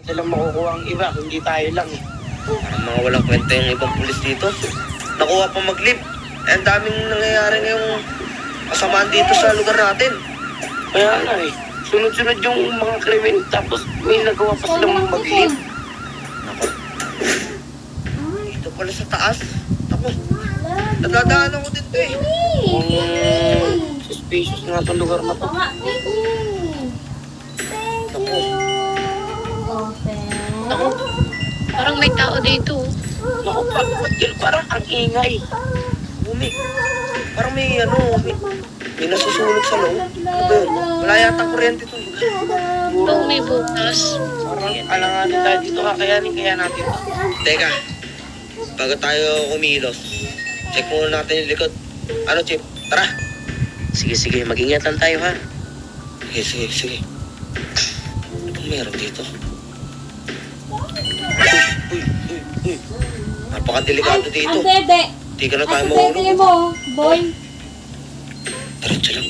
nilang makukuha ang iba, hindi tayo lang eh. Parang mga walang kwenta yung ibang pulis dito. Nakuha pa mag-live. Eh, ang daming nangyayari ngayong kasamaan dito sa lugar natin. Kaya nga eh, sunod-sunod yung mga krimen, tapos may nagawa pa silang mag-live. Ako. Dito pala sa taas. Ako. Nadadaan ako dito eh. Suspicious nga itong lugar na to. Ako. Ako, parang may tao dito. Naku, parang ang ingay. Bumi. Parang may may nasusunog sa loob. Ano ba yun? Wala yata kuryente itong lugar. Oh, may butas. Parang alanganin tayo dito, kakayanin kaya natin to. Teka. Bago tayo kumilos, check muna natin yung likod. Ano, Chip? Tara. Sige, mag-ingat lang tayo ha. Sige. Ano bang meron dito? Uy. Napakadelikado dito. Ang dede. Di ka na tayo Ito dede mahulog. mo, boy. Diretso lang.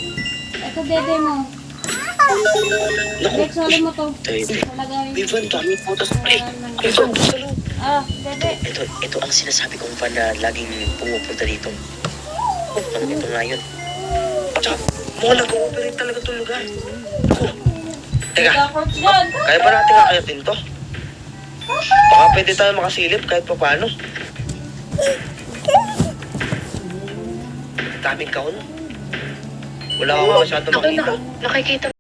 Ito dede mo. Naku, Dede, solo mo to. Ito. Talagawin. Ivan, dami putas pa eh. Ivan, sa loob. Ah, dede. Ito ang sinasabi kong fan na laging pumupunta dito. Ito nga yun. Tsaka, mga nag-ooperate talaga itong lugar. Naku. Teka, Records dyan. kaya ba natin kakayatin to? Baka pwede tayo makasilip kahit pa paano. Daming kaon. Wala akong masyado Ako makita. nakikita